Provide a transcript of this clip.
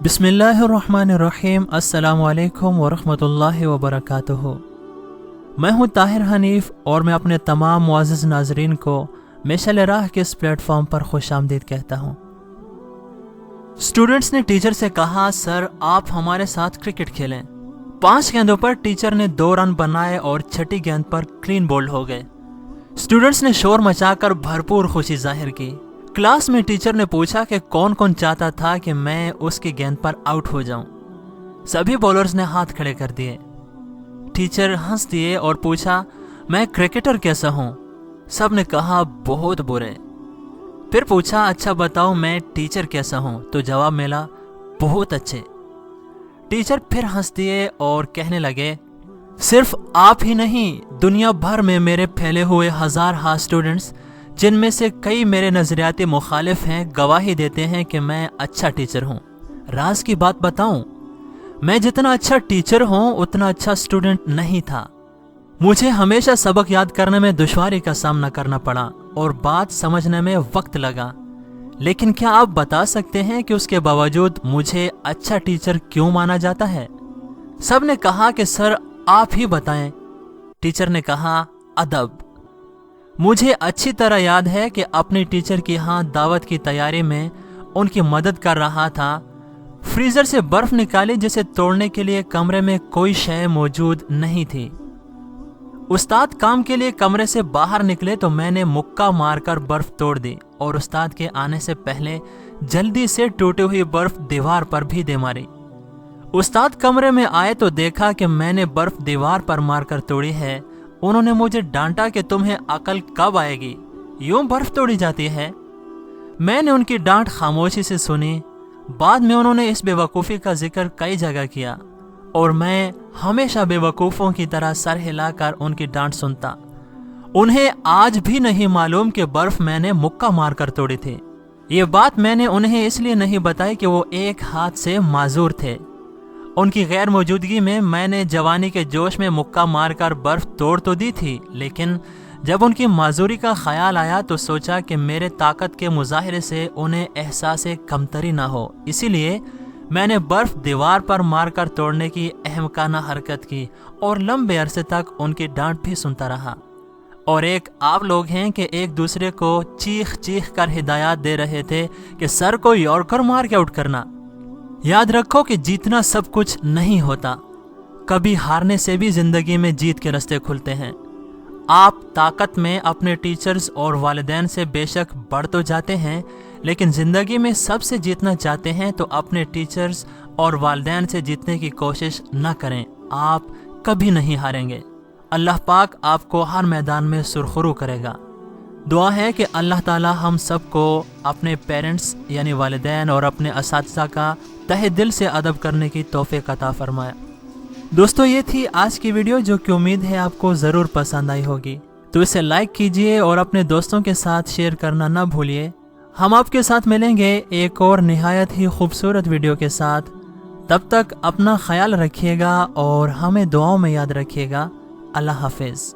बिस्मिल्लाहिर्रहमानिर्रहीम। अस्सलाम-ओ-अलैकुम वरहमतुल्लाहि वबरकातुहू। मैं हूँ ताहिर हनीफ और मैं अपने तमाम मुअज़्ज़ज़ नाज़रीन को मिशाले राह के इस प्लेटफॉर्म पर खुशामदीद कहता हूँ। स्टूडेंट्स ने टीचर से कहा, सर आप हमारे साथ क्रिकेट खेलें। 5 गेंदों पर टीचर ने 2 रन बनाए और छठी गेंद पर क्लीन बोल्ड हो गए। स्टूडेंट्स ने शोर मचाकर भरपूर खुशी जाहिर की। क्लास में टीचर ने पूछा कि कौन कौन चाहता था कि मैं उसकी गेंद पर आउट हो जाऊं। सभी बॉलर्स ने हाथ खड़े कर दिए। टीचर हंस दिए और पूछा, मैं क्रिकेटर कैसा हूं? सब ने कहा, बहुत बुरे। फिर पूछा, अच्छा बताओ मैं टीचर कैसा हूं? तो जवाब मिला, बहुत अच्छे। टीचर फिर हंस दिए और कहने लगे, सिर्फ आप ही नहीं, दुनिया भर में मेरे फैले हुए हजार स्टूडेंट्स, जिनमें से कई मेरे नजरियाती मुखालिफ हैं, गवाही देते हैं कि मैं अच्छा टीचर हूँ। राज की बात बताऊं, मैं जितना अच्छा टीचर हूँ उतना अच्छा स्टूडेंट नहीं था। मुझे हमेशा सबक याद करने में दुश्वारी का सामना करना पड़ा और बात समझने में वक्त लगा। लेकिन क्या आप बता सकते हैं कि उसके बावजूद मुझे अच्छा टीचर क्यों माना जाता है? सब ने कहा कि सर आप ही बताएं। टीचर ने कहा, अदब। मुझे अच्छी तरह याद है कि अपनी टीचर की यहाँ दावत की तैयारी में उनकी मदद कर रहा था। फ्रीजर से बर्फ निकाली जिसे तोड़ने के लिए कमरे में कोई शय मौजूद नहीं थी। उस्ताद काम के लिए कमरे से बाहर निकले तो मैंने मुक्का मारकर बर्फ तोड़ दी और उस्ताद के आने से पहले जल्दी से टूटी हुई बर्फ दीवार पर भी दे मारी। उस्ताद कमरे में आए तो देखा कि मैंने बर्फ दीवार पर मारकर तोड़ी है। उन्होंने मुझे डांटा कि तुम्हें अकल कब आएगी, यूं बर्फ तोड़ी जाती है। मैंने उनकी डांट खामोशी से सुनी। बाद में उन्होंने इस बेवकूफ़ी का जिक्र कई जगह किया और मैं हमेशा बेवकूफ़ों की तरह सर हिलाकर उनकी डांट सुनता। उन्हें आज भी नहीं मालूम कि बर्फ मैंने मुक्का मारकर तोड़ी थी। ये बात मैंने उन्हें इसलिए नहीं बताई कि वो एक हाथ से माजूर थे। उनकी गैर मौजूदगी में मैंने जवानी के जोश में मुक्का मारकर बर्फ तोड़ तो दी थी, लेकिन जब उनकी माजूरी का ख्याल आया तो सोचा कि मेरे ताकत के मुजाहरे से उन्हें एहसास कमतरी ना हो। इसीलिए मैंने बर्फ दीवार पर मारकर तोड़ने की अहमकाना हरकत की और लंबे अरसे तक उनकी डांट भी सुनता रहा। और एक आप लोग हैं कि एक दूसरे को चीख चीख कर हिदायत दे रहे थे कि सर को यॉर्कर मार के आउट करना। याद रखो कि जीतना सब कुछ नहीं होता, कभी हारने से भी जिंदगी में जीत के रास्ते खुलते हैं। आप ताकत में अपने टीचर्स और वालिदैन से बेशक बढ़ तो जाते हैं, लेकिन जिंदगी में सबसे जीतना चाहते हैं तो अपने टीचर्स और वालिदैन से जीतने की कोशिश न करें। आप कभी नहीं हारेंगे। अल्लाह पाक आपको हर मैदान में सुरखरू करेगा। दुआ है कि अल्लाह ताला हम सबको अपने पेरेंट्स यानी वालिदैन और अपने असातिज़ा का तहे दिल से अदब करने की तौफीक अता फरमाए। दोस्तों, ये थी आज की वीडियो जो कि उम्मीद है आपको ज़रूर पसंद आई होगी। तो इसे लाइक कीजिए और अपने दोस्तों के साथ शेयर करना न भूलिए। हम आपके साथ मिलेंगे एक और निहायत ही खूबसूरत वीडियो के साथ। तब तक अपना ख्याल रखिएगा और हमें दुआओं में याद रखिएगा। अल्लाह हाफिज़।